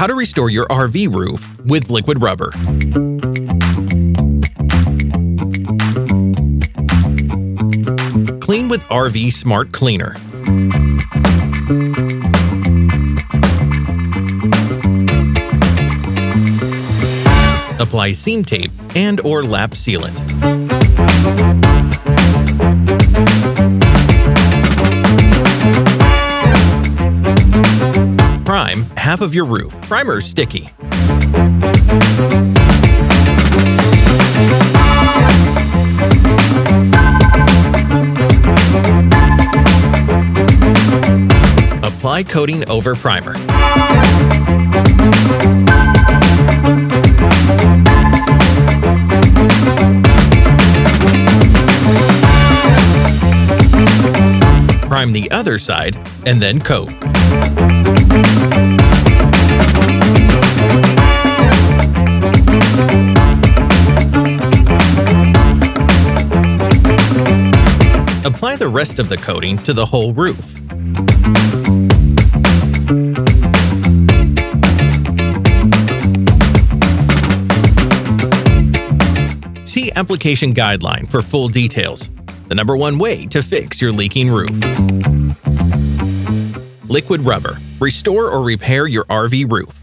How to restore your RV roof with liquid rubber. Clean with RV Smart Cleaner. Apply seam tape and/or lap sealant. Prime half of your roof. Primer is sticky. Apply coating over primer. Prime the other side and then coat. Apply the rest of the coating to the whole roof. See application guideline for full details. The #1 way to fix your leaking roof. Liquid rubber. Restore or repair your RV roof.